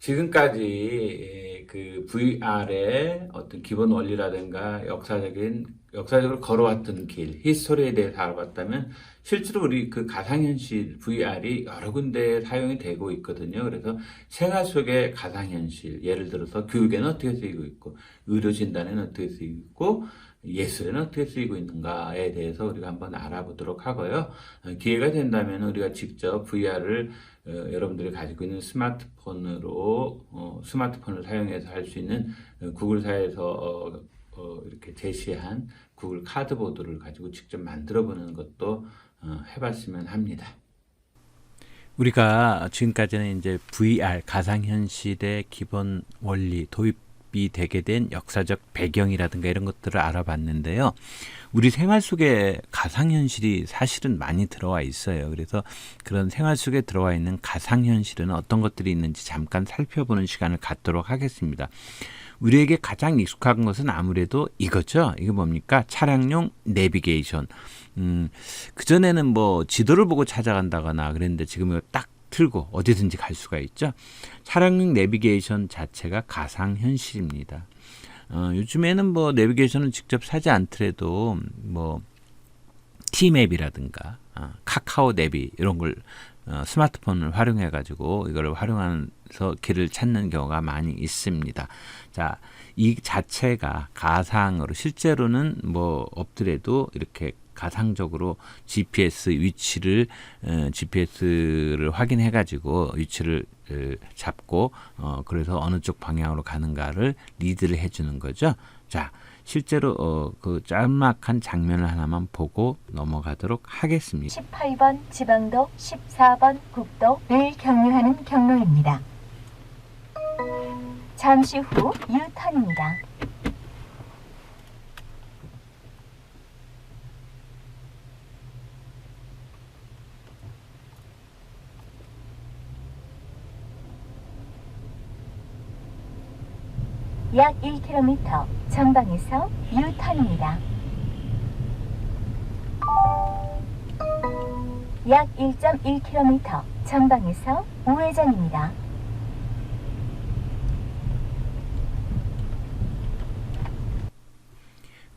지금까지 그 VR의 어떤 기본 원리라든가 역사적으로 걸어왔던 길, 히스토리에 대해서 알아봤다면 실제로 우리 그 가상현실 VR이 여러 군데 사용이 되고 있거든요. 그래서 생활 속의 가상현실, 예를 들어서 교육에는 어떻게 쓰이고 있고, 의료 진단에는 어떻게 쓰이고 있고, 예술에는 어떻게 쓰이고 있는가에 대해서 우리가 한번 알아보도록 하고요. 기회가 된다면 우리가 직접 VR을 여러분들이 가지고 있는 스마트폰을 사용해서 할 수 있는 구글사에서 이렇게 제시한 구글 카드보드를 가지고 직접 만들어 보는 것도 해봤으면 합니다. 우리가 지금까지는 이제 VR, 가상현실의 기본 원리, 도입이 되게 된 역사적 배경이라든가 이런 것들을 알아봤는데요. 우리 생활 속에 가상현실이 사실은 많이 들어와 있어요. 그래서 그런 생활 속에 들어와 있는 가상현실은 어떤 것들이 있는지 잠깐 살펴보는 시간을 갖도록 하겠습니다. 우리에게 가장 익숙한 것은 아무래도 이거죠. 이게 뭡니까? 차량용 내비게이션. 그전에는 뭐 지도를 보고 찾아간다거나 그랬는데 지금은 딱 틀고 어디든지 갈 수가 있죠. 차량용 내비게이션 자체가 가상현실입니다. 요즘에는 뭐 내비게이션을 직접 사지 않더라도 뭐 T맵이라든가 카카오 내비 이런 걸 스마트폰을 활용해 가지고 이걸 활용해서 길을 찾는 경우가 많이 있습니다. 자, 이 자체가 가상으로 실제로는 뭐 없더라도 이렇게 가상적으로 GPS를 확인해 가지고 위치를 잡고 그래서 어느 쪽 방향으로 가는가를 리드를 해주는 거죠. 자, 실제로 그 짤막한 장면을 하나만 보고 넘어가도록 하겠습니다. 18번 지방도 14번 국도를 경유하는 경로입니다. 잠시 후 유턴입니다. 약 1km 전방에서 유턴입니다. 약 1.1km 전방에서 우회전입니다.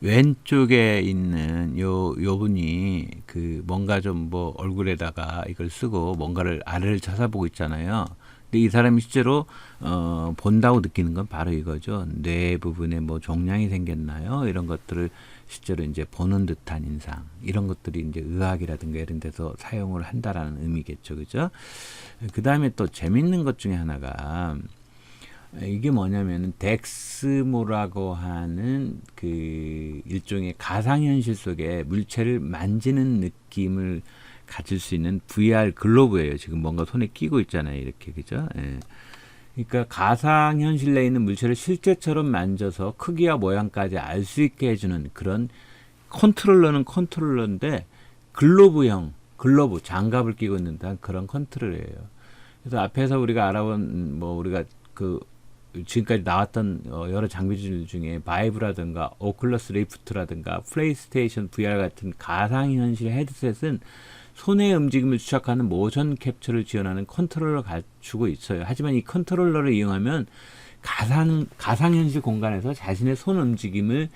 왼쪽에 있는 요 분이 그 뭔가 좀 뭐 얼굴에다가 이걸 쓰고 뭔가를 아래를 쳐다보고 있잖아요. 근데 이 사람이 실제로 본다고 느끼는 건 바로 이거죠. 뇌 부분에 뭐 종양이 생겼나요? 이런 것들을 실제로 이제 보는 듯한 인상, 이런 것들이 이제 의학이라든가 이런 데서 사용을 한다라는 의미겠죠, 그죠? 그 다음에 또 재밌는 것 중에 하나가 이게 뭐냐면은 덱스모라고 하는 그 일종의 가상현실 속에 물체를 만지는 느낌을 가질 수 있는 VR 글로브예요. 지금 뭔가 손에 끼고 있잖아요. 이렇게, 그죠? 예. 그러니까 가상현실 내에 있는 물체를 실제처럼 만져서 크기와 모양까지 알 수 있게 해주는 그런 컨트롤러는 컨트롤러인데 글로브, 장갑을 끼고 있는 그런 컨트롤이에요. 그래서 앞에서 우리가 알아본 우리가 그 지금까지 나왔던 여러 장비들 중에 바이브라든가 오클러스 리프트라든가 플레이스테이션 VR 같은 가상현실 헤드셋은 손의 움직임을 추적하는 모션 캡처를 지원하는 컨트롤러를 갖추고 있어요. 하지만 이 컨트롤러를 이용하면 가상현실 공간에서 자신의 손 움직임을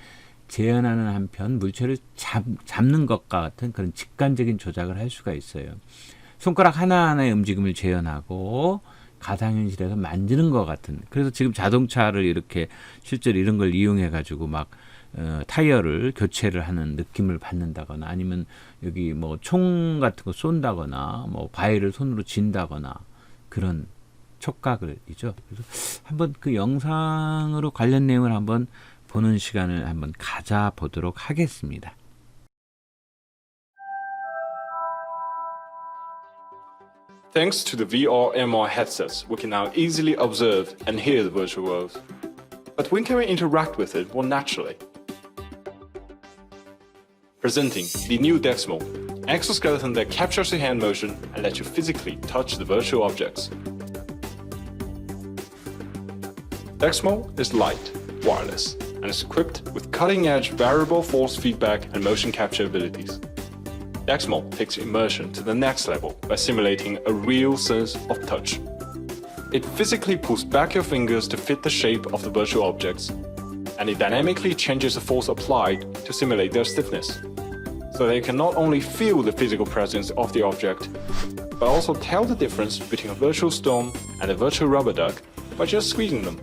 재현하는 한편 물체를 잡는 것과 같은 그런 직관적인 조작을 할 수가 있어요. 손가락 하나하나의 움직임을 재현하고 가상현실에서 만지는 것 같은. 그래서 지금 자동차를 이렇게 실제로 이런 걸 이용해 가지고 막 타이어를 교체를 하는 느낌을 받는다거나 아니면 여기 뭐 총 같은 거 쏜다거나 뭐 바위를 손으로 진다거나 그런 촉각을이죠. 그래서 한번 그 영상으로 관련 내용을 한번 보는 시간을 한번 가져보도록 하겠습니다. Thanks to the VR/MR headsets, we can now easily observe and hear the virtual world. But when can we interact with it more naturally? Presenting the new Dexmo, exoskeleton that captures the hand motion and lets you physically touch the virtual objects. Dexmo is light, wireless, and is equipped with cutting-edge variable force feedback and motion capture abilities. Dexmo takes immersion to the next level by simulating a real sense of touch. It physically pulls back your fingers to fit the shape of the virtual objects, and it dynamically changes the force applied to simulate their stiffness, so that you can not only feel the physical presence of the object, but also tell the difference between a virtual stone and a virtual rubber duck by just squeezing them.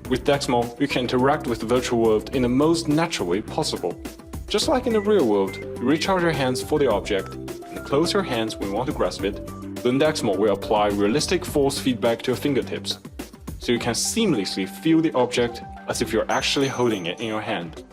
With Dexmo, you can interact with the virtual world in the most natural way possible. Just like in the real world, you reach out your hands for the object and close your hands when you want to grasp it. Then Dexmo will apply realistic force feedback to your fingertips, so you can seamlessly feel the object as if you're actually holding it in your hand.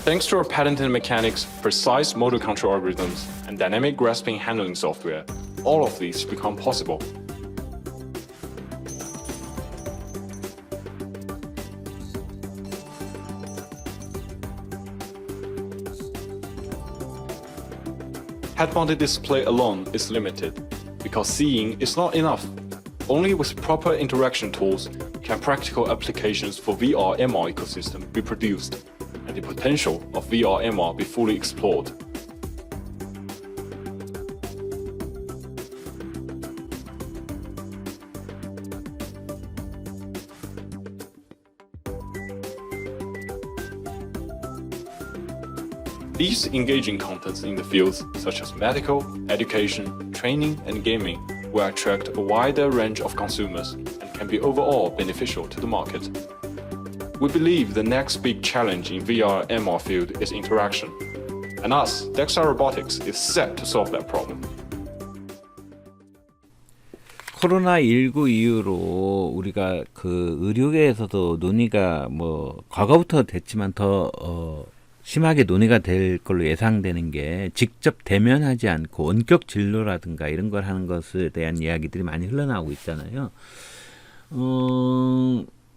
Thanks to our patented mechanics, precise motor control algorithms, and dynamic grasping handling software, all of these become possible. Head-mounted display alone is limited, because seeing is not enough. Only with proper interaction tools can practical applications for VR/MR ecosystem be produced, and the potential of VR/MR be fully explored. These engaging contents in the fields such as medical, education, training, and gaming will attract a wider range of consumers and can be overall beneficial to the market. We believe the next big challenge in VR/MR field is interaction, and us, Dexar Robotics, is set to solve that problem. 코로나19 이후로 우리가 그 의료계에서도 논의가 뭐 과거부터 됐지만 더 심하게 논의가 될 걸로 예상되는 게 직접 대면하지 않고 원격 진료라든가 이런 걸 하는 것에 대한 이야기들이 많이 흘러나오고 있잖아요.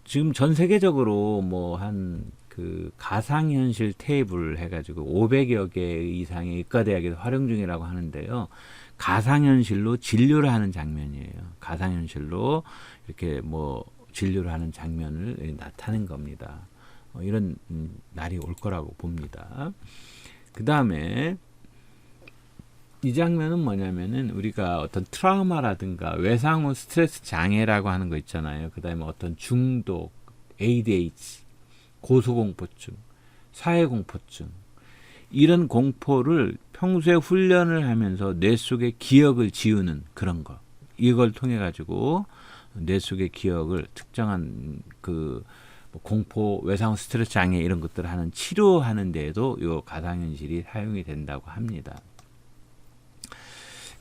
지금 전 세계적으로 뭐 한 그 가상현실 테이블 해가지고 500여 개 이상의 의과대학에서 활용 중이라고 하는데요. 가상현실로 진료를 하는 장면이에요. 가상현실로 이렇게 뭐 진료를 하는 장면을 나타낸 겁니다. 이런 날이 올 거라고 봅니다. 그 다음에 이 장면은 뭐냐면은 우리가 어떤 트라우마라든가 외상후 스트레스 장애라고 하는 거 있잖아요. 그 다음에 어떤 중독, ADHD, 고소공포증, 사회공포증 이런 공포를 평소에 훈련을 하면서 뇌 속의 기억을 지우는 그런 거. 이걸 통해 가지고 뇌 속의 기억을 특정한 그 공포, 외상후 스트레스 장애 이런 것들을 하는 치료하는 데에도 요 가상현실이 사용이 된다고 합니다.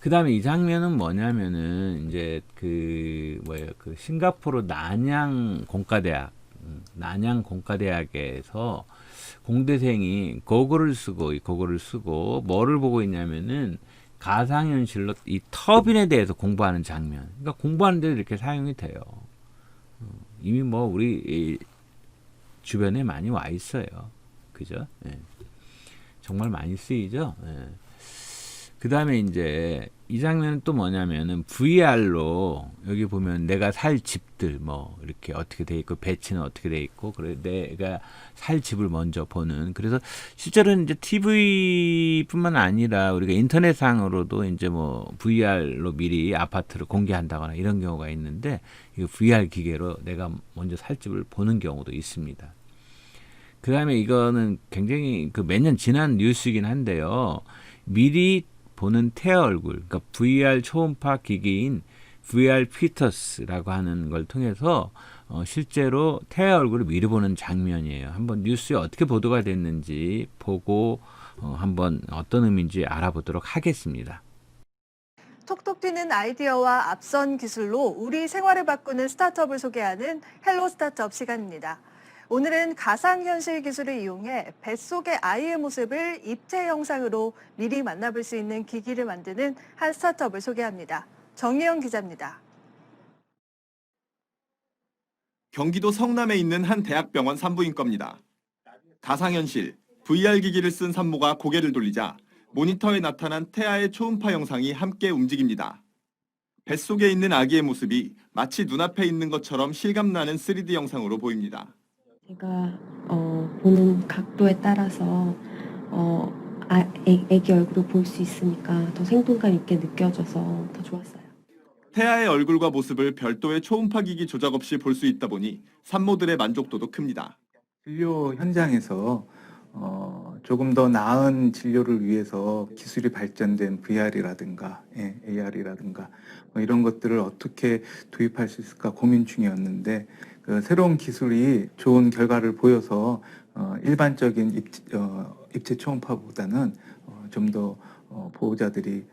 그 다음에 이 장면은 뭐냐면은 이제 그 싱가포르 난양 공과대학에서 공대생이 고글을 쓰고 뭐를 보고 있냐면은 가상현실로 이 터빈에 대해서 공부하는 장면. 그러니까 공부하는 데도 이렇게 사용이 돼요. 이미 뭐 우리 주변에 많이 와 있어요. 그죠? 예. 정말 많이 쓰이죠? 예. 그 다음에 이제 이 장면은 또 뭐냐면은 VR로 여기 보면 내가 살 집들 뭐 이렇게 어떻게 돼 있고 배치는 어떻게 돼 있고 그래 내가 살 집을 먼저 보는 그래서 실제로는 이제 TV뿐만 아니라 우리가 인터넷상으로도 이제 뭐 VR로 미리 아파트를 공개한다거나 이런 경우가 있는데 이 VR 기계로 내가 먼저 살 집을 보는 경우도 있습니다. 그 다음에 이거는 굉장히 그 몇 년 지난 뉴스이긴 한데요. 미리 보는 태아 얼굴, 그러니까 VR 초음파 기기인 VR 피터스라고 하는 걸 통해서 실제로 태아 얼굴을 미리 보는 장면이에요. 한번 뉴스에 어떻게 보도가 됐는지 보고 한번 어떤 의미인지 알아보도록 하겠습니다. 톡톡 튀는 아이디어와 앞선 기술로 우리 생활을 바꾸는 스타트업을 소개하는 헬로 스타트업 시간입니다. 오늘은 가상현실 기술을 이용해 뱃속의 아이의 모습을 입체 영상으로 미리 만나볼 수 있는 기기를 만드는 한 스타트업을 소개합니다. 정혜영 기자입니다. 경기도 성남에 있는 한 대학병원 산부인과입니다. 가상현실, VR 기기를 쓴 산모가 고개를 돌리자 모니터에 나타난 태아의 초음파 영상이 함께 움직입니다. 뱃속에 있는 아기의 모습이 마치 눈앞에 있는 것처럼 실감나는 3D 영상으로 보입니다. 제가 보는 각도에 따라서 애기 얼굴을 볼 수 있으니까 더 생동감 있게 느껴져서 더 좋았어요. 태아의 얼굴과 모습을 별도의 초음파 기기 조작 없이 볼 수 있다 보니 산모들의 만족도도 큽니다. 진료 현장에서 조금 더 나은 진료를 위해서 기술이 발전된 VR이라든가 AR이라든가 이런 것들을 어떻게 도입할 수 있을까 고민 중이었는데 그 새로운 기술이 좋은 결과를 보여서 일반적인 입체 초음파보다는 좀 더 보호자들이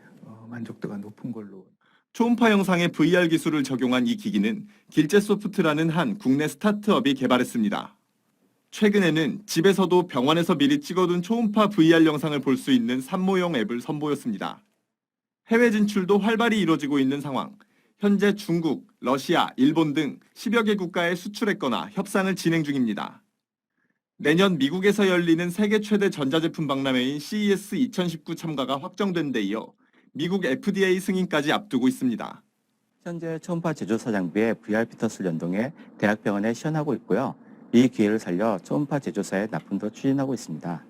만족도가 높은 걸로. 초음파 영상에 VR 기술을 적용한 이 기기는 길제소프트라는 한 국내 스타트업이 개발했습니다. 최근에는 집에서도 병원에서 미리 찍어둔 초음파 VR 영상을 볼 수 있는 산모용 앱을 선보였습니다. 해외 진출도 활발히 이루어지고 있는 상황. 현재 중국, 러시아, 일본 등 10여 개 국가에 수출했거나 협상을 진행 중입니다. 내년 미국에서 열리는 세계 최대 전자제품 박람회인 CES 2019 참가가 확정된 데 이어 미국 FDA 승인까지 앞두고 있습니다. 현재 초음파 제조사 장비에 VR 피터스를 연동해 대학병원에 시연하고 있고요. 이 기회를 살려 초음파 제조사에 납품도 추진하고 있습니다.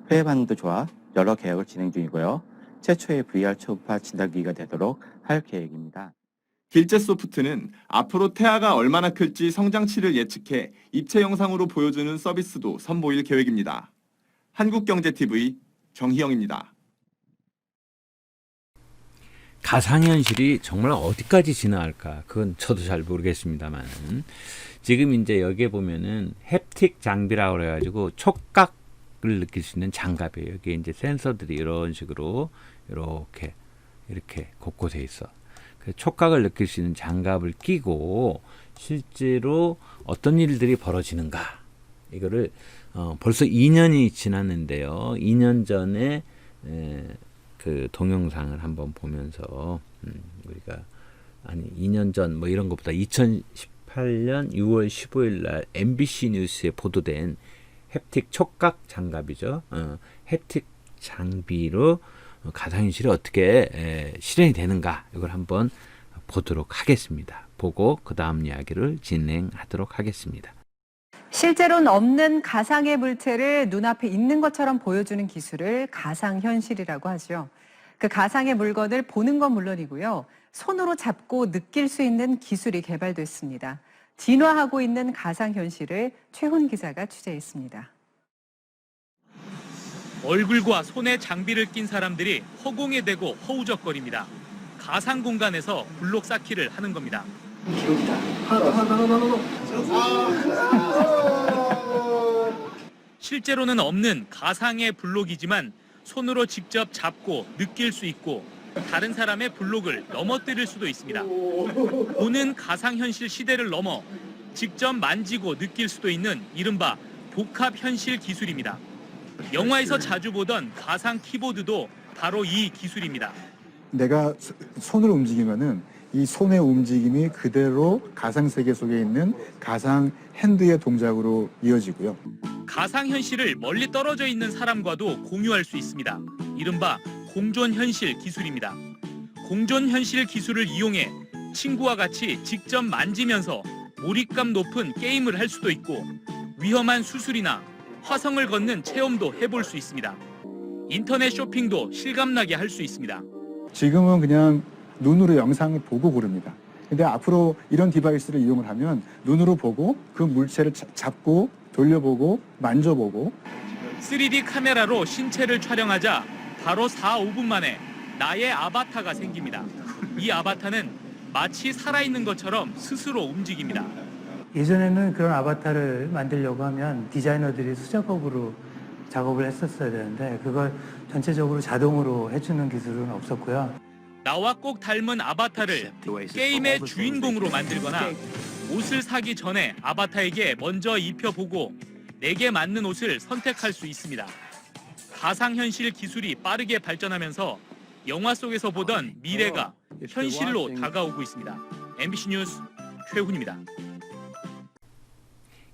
회의 반응도 좋아 여러 계약을 진행 중이고요. 최초의 VR 초음파 진단기기가 되도록 할 계획입니다. 길제소프트는 앞으로 태아가 얼마나 클지 성장치를 예측해 입체 영상으로 보여주는 서비스도 선보일 계획입니다. 한국경제TV 정희영입니다. 가상현실이 정말 어디까지 진화할까? 그건 저도 잘 모르겠습니다만 지금 이제 여기에 보면은 햅틱 장비라고 그래가지고 촉각을 느낄 수 있는 장갑이에요. 여기에 이제 센서들이 이런 식으로 이렇게 곳곳에 있어. 그 촉각을 느낄 수 있는 장갑을 끼고 실제로 어떤 일들이 벌어지는가? 이거를 벌써 2년이 지났는데요. 2년 전에 그 동영상을 한번 보면서 우리가 2년 전 뭐 이런 것보다 2018년 6월 15일 날 MBC 뉴스에 보도된 햅틱 촉각 장갑이죠. 햅틱 장비로 가상현실이 어떻게 실현이 되는가 이걸 한번 보도록 하겠습니다. 보고 그 다음 이야기를 진행하도록 하겠습니다. 실제로는 없는 가상의 물체를 눈앞에 있는 것처럼 보여주는 기술을 가상현실이라고 하죠. 그 가상의 물건을 보는 건 물론이고요. 손으로 잡고 느낄 수 있는 기술이 개발됐습니다. 진화하고 있는 가상현실을 최훈 기자가 취재했습니다. 얼굴과 손에 장비를 낀 사람들이 허공에 대고 허우적거립니다. 가상 공간에서 블록 쌓기를 하는 겁니다. 실제로는 없는 가상의 블록이지만 손으로 직접 잡고 느낄 수 있고 다른 사람의 블록을 넘어뜨릴 수도 있습니다. 보는 가상현실 시대를 넘어 직접 만지고 느낄 수도 있는 이른바 복합현실 기술입니다. 영화에서 자주 보던 가상 키보드도 바로 이 기술입니다. 내가 손을 움직이면은 이 손의 움직임이 그대로 가상 세계 속에 있는 가상 핸드의 동작으로 이어지고요. 가상현실을 멀리 떨어져 있는 사람과도 공유할 수 있습니다. 이른바 공존현실 기술입니다. 공존현실 기술을 이용해 친구와 같이 직접 만지면서 몰입감 높은 게임을 할 수도 있고 위험한 수술이나 화성을 걷는 체험도 해볼 수 있습니다. 인터넷 쇼핑도 실감나게 할 수 있습니다. 지금은 그냥 눈으로 영상을 보고 고릅니다. 근데 앞으로 이런 디바이스를 이용을 하면 눈으로 보고 그 물체를 잡고 돌려보고 만져보고 3D 카메라로 신체를 촬영하자 바로 4, 5분 만에 나의 아바타가 생깁니다. 이 아바타는 마치 살아있는 것처럼 스스로 움직입니다. 예전에는 그런 아바타를 만들려고 하면 디자이너들이 수작업으로 작업을 했었어야 되는데 그걸 전체적으로 자동으로 해주는 기술은 없었고요. 나와 꼭 닮은 아바타를 게임의 주인공으로 만들거나 옷을 사기 전에 아바타에게 먼저 입혀보고 내게 맞는 옷을 선택할 수 있습니다. 가상현실 기술이 빠르게 발전하면서 영화 속에서 보던 미래가 현실로 다가오고 있습니다. MBC 뉴스 최훈입니다.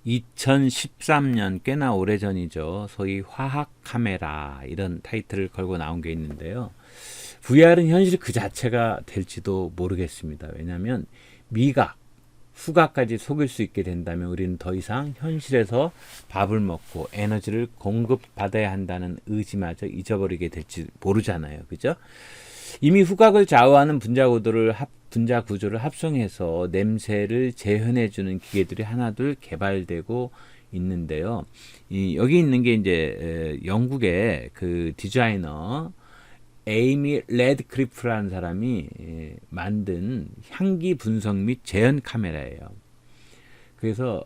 2013년 꽤나 오래전이죠. 소위 화학 카메라 이런 타이틀을 걸고 나온 게 있는데요. VR은 현실 그 자체가 될지도 모르겠습니다. 왜냐하면 미각, 후각까지 속일 수 있게 된다면 우리는 더 이상 현실에서 밥을 먹고 에너지를 공급받아야 한다는 의지마저 잊어버리게 될지 모르잖아요. 그죠? 이미 후각을 좌우하는 분자 구조를 합성해서 냄새를 재현해주는 기계들이 하나둘 개발되고 있는데요. 여기 있는 게 이제 영국의 그 디자이너 에이미 레드클리프라는 사람이 만든 향기 분석 및 재현 카메라예요. 그래서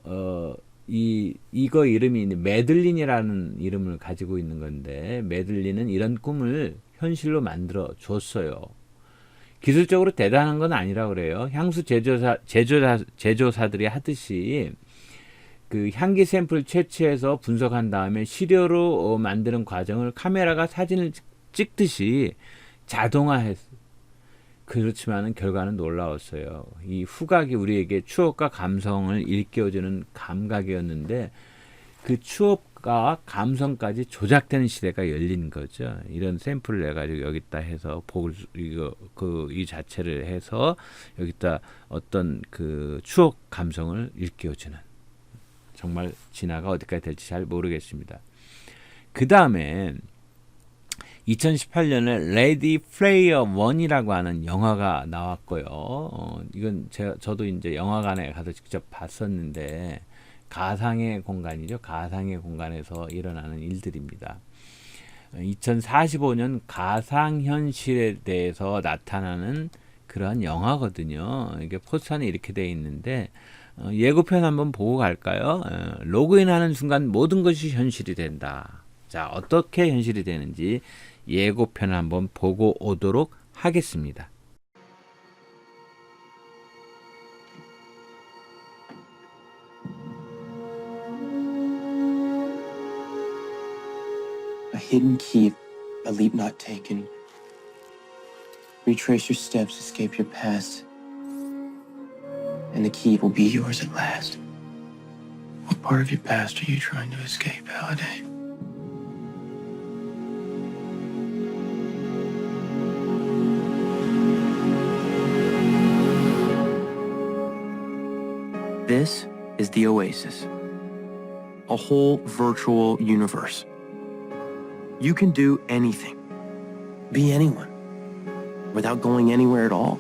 이거 이름이 매들린이라는 이름을 가지고 있는 건데, 매들린은 이런 꿈을 현실로 만들어 줬어요. 기술적으로 대단한 건 아니라 그래요. 향수 제조사들이 하듯이 그 향기 샘플을 채취해서 분석한 다음에 시료로 만드는 과정을 카메라가 사진을 찍듯이 자동화했어요. 그렇지만 결과는 놀라웠어요. 이 후각이 우리에게 추억과 감성을 일깨워주는 감각이었는데 그 추억과 감성까지 조작되는 시대가 열린 거죠. 이런 샘플을 내가지고 여기다 해서 이 자체를 해서 여기다 어떤 그 추억 감성을 일깨워주는, 정말 진화가 어디까지 될지 잘 모르겠습니다. 그 다음에 2018년에 레디 플레이어 1이라고 하는 영화가 나왔고요. 이건 저도 이제 영화관에 가서 직접 봤었는데, 가상의 공간이죠. 가상의 공간에서 일어나는 일들입니다. 2045년 가상현실에 대해서 나타나는 그러한 영화거든요. 이게 포스터는 이렇게 되어 있는데, 예고편 한번 보고 갈까요? 로그인하는 순간 모든 것이 현실이 된다. 자, 어떻게 현실이 되는지 예고편을 한번 보고 오도록 하겠습니다. A hidden key, a leap not taken. Retrace your steps, escape your past, and the key will be yours at last. What part of your past are you trying to escape, Halliday? This is the Oasis, a whole virtual universe. You can do anything, be anyone, without going anywhere at all.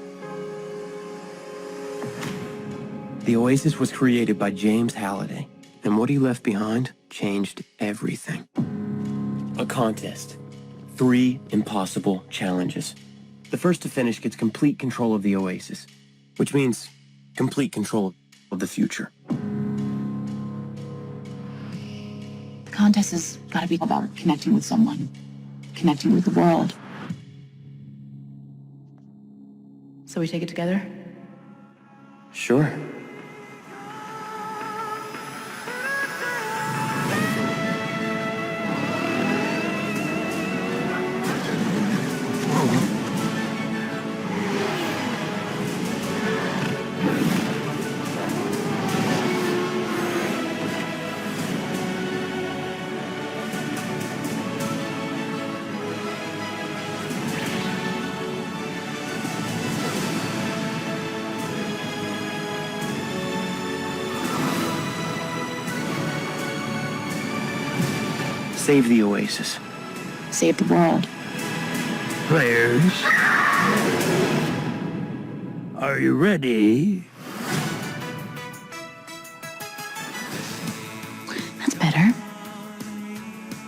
The Oasis was created by James Halliday, and what he left behind changed everything. A contest. 3 impossible challenges. The first to finish gets complete control of the Oasis, which means complete control of the future. The contest has got to be about connecting with someone, connecting with the world. So we take it together? Sure. Save the Oasis. Save the world. Players, are you ready? That's better.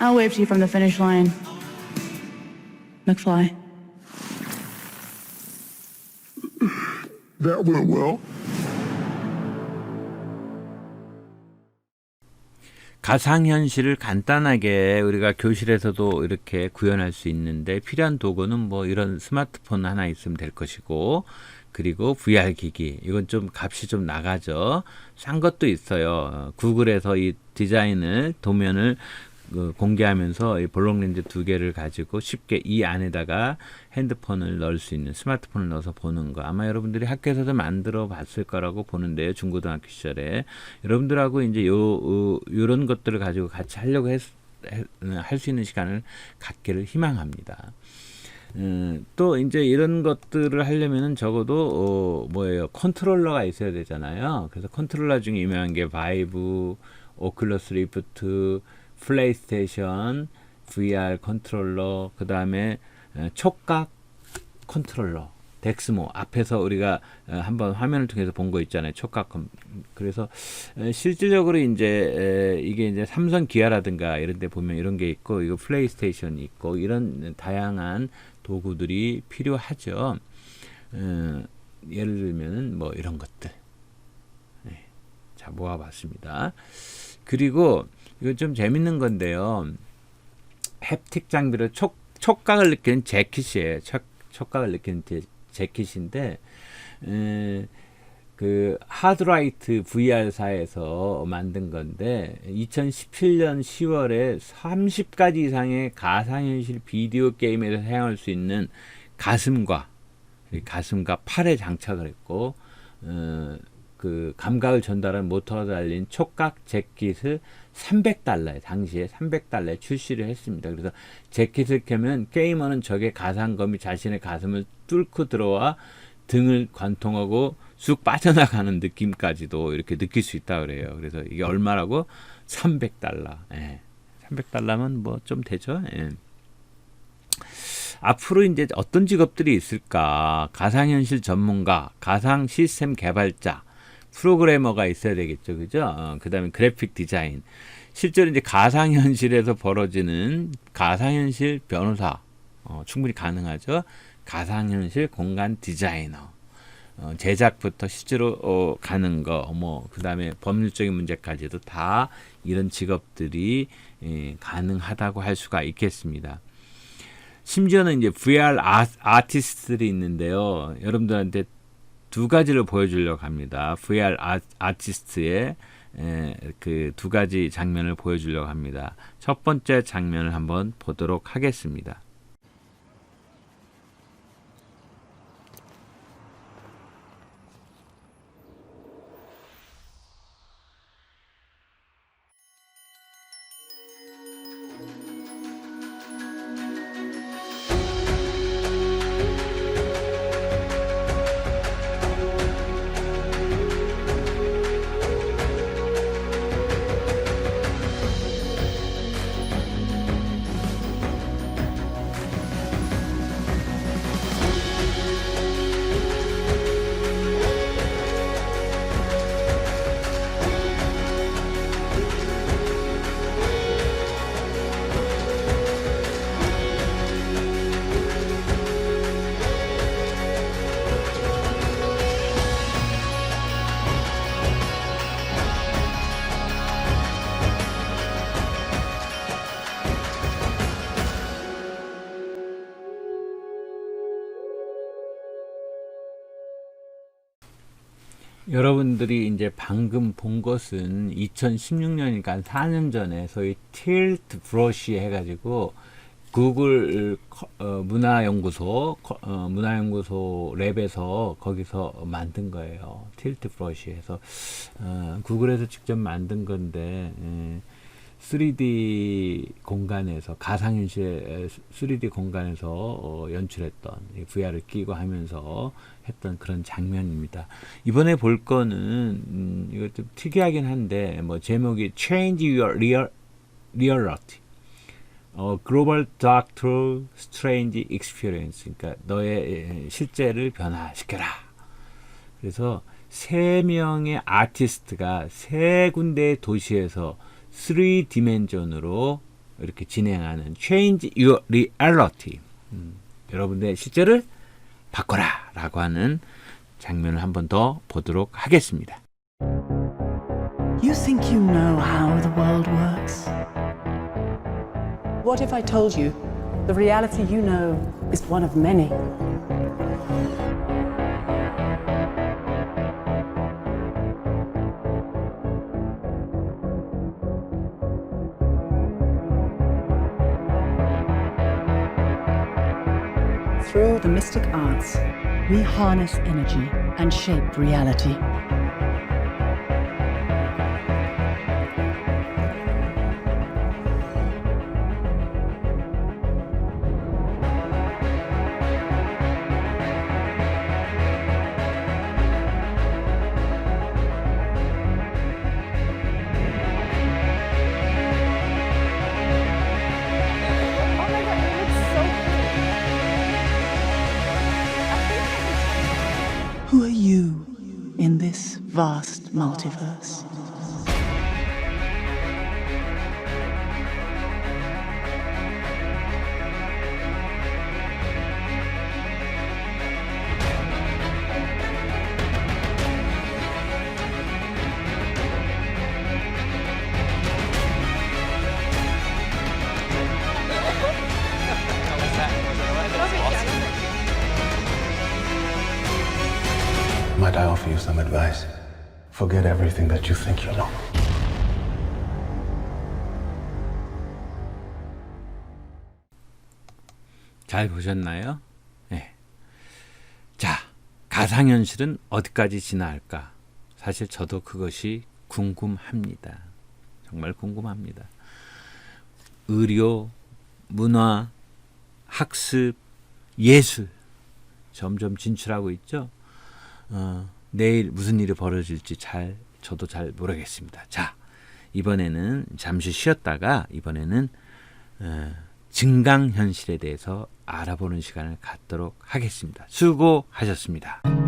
I'll wave to you from the finish line. McFly. That went well. 가상현실을 간단하게 우리가 교실에서도 이렇게 구현할 수 있는데, 필요한 도구는 뭐 이런 스마트폰 하나 있으면 될 것이고, 그리고 VR 기기, 이건 좀 값이 좀 나가죠. 싼 것도 있어요. 구글에서 이 디자인을, 도면을 공개하면서 이 볼록 렌즈 2개를 가지고 쉽게 이 안에다가 핸드폰을 넣을 수 있는, 스마트폰을 넣어서 보는 거, 아마 여러분들이 학교에서도 만들어 봤을 거라고 보는데요. 중고등학교 시절에 여러분들하고 이제 요런 것들을 가지고 같이 하려고 할 수 있는 시간을 갖기를 희망합니다. 또 이제 이런 것들을 하려면은 적어도 뭐예요? 컨트롤러가 있어야 되잖아요. 그래서 컨트롤러 중에 유명한 게 바이브, 오큘러스 리프트, 플레이스테이션, VR 컨트롤러, 그 다음에 촉각 컨트롤러, 덱스모. 앞에서 우리가 한번 화면을 통해서 본 거 있잖아요. 촉각. 그래서 실질적으로 이제 이게 이제 삼성 기아라든가 이런 데 보면 이런 게 있고, 이거 플레이스테이션이 있고, 이런 다양한 도구들이 필요하죠. 예를 들면은 뭐 이런 것들. 네. 자, 모아봤습니다. 그리고 이거 좀 재밌는 건데요. 햅틱 장비로 촉각을 느끼는 재킷이에요. 촉각을 느끼는 재킷인데, 그 하드라이트 VR사에서 만든 건데 2017년 10월에 30가지 이상의 가상현실 비디오 게임에서 사용할 수 있는 가슴과 팔에 장착을 했고, 그 감각을 전달하는 모터가 달린 촉각 재킷을 $300, 당시에 $300에 출시를 했습니다. 그래서 재킷을 켜면 게이머는 적의 가상검이 자신의 가슴을 뚫고 들어와 등을 관통하고 쑥 빠져나가는 느낌까지도 이렇게 느낄 수 있다 그래요. 그래서 이게 얼마라고? $300. 예. $300면 뭐 좀 되죠. 예. 앞으로 이제 어떤 직업들이 있을까? 가상현실 전문가, 가상 시스템 개발자, 프로그래머가 있어야 되겠죠, 그죠? 그 다음에 그래픽 디자인. 실제로 이제 가상현실에서 벌어지는 가상현실 변호사, 충분히 가능하죠. 가상현실 공간 디자이너, 제작부터 실제로 가는 거, 그 다음에 법률적인 문제까지도 다 이런 직업들이 가능하다고 할 수가 있겠습니다. 심지어는 이제 VR 아티스트들이 있는데요. 여러분들한테 두 가지를 보여주려고 합니다. VR 아티스트의 그 두 가지 장면을 보여주려고 합니다. 첫 번째 장면을 한번 보도록 하겠습니다. 여러분들이 이제 방금 본 것은 2016년이니까 4년 전에 소위 틸트 브러쉬 해가지고 구글 문화연구소 랩에서 거기서 만든 거예요. 틸트 브러쉬에서 구글에서 직접 만든 건데 3D 공간에서 가상현실 3D 공간에서 연출했던 VR을 끼고 하면서 했던 그런 장면입니다. 이번에 볼 거는 이거 좀 특이하긴 한데 뭐 제목이 Change Your Reality, Global Doctor Strange Experience. 그러니까 너의 실제를 변화시켜라. 그래서 3명의 아티스트가 3군데의 도시에서 3디멘전으로 이렇게 진행하는 Change Your Reality, 여러분들의 실제를 바꿔라 라고 하는 장면을 한 번 더 보도록 하겠습니다. You think you know how the world works? What if I told you the reality you know is one of many? Through the mystic arts, we harness energy and shape reality. in this vast multiverse. Might I offer you some advice? Forget everything that you think you know. 잘 보셨나요? 네. 자, 가상현실은 어디까지 진화할까? 사실 저도 그것이 궁금합니다. 정말 궁금합니다. 의료, 문화, 학습, 예술 점점 진출하고 있죠. 내일 무슨 일이 벌어질지 저도 잘 모르겠습니다. 자, 이번에는 잠시 쉬었다가 이번에는 증강현실에 대해서 알아보는 시간을 갖도록 하겠습니다. 수고하셨습니다.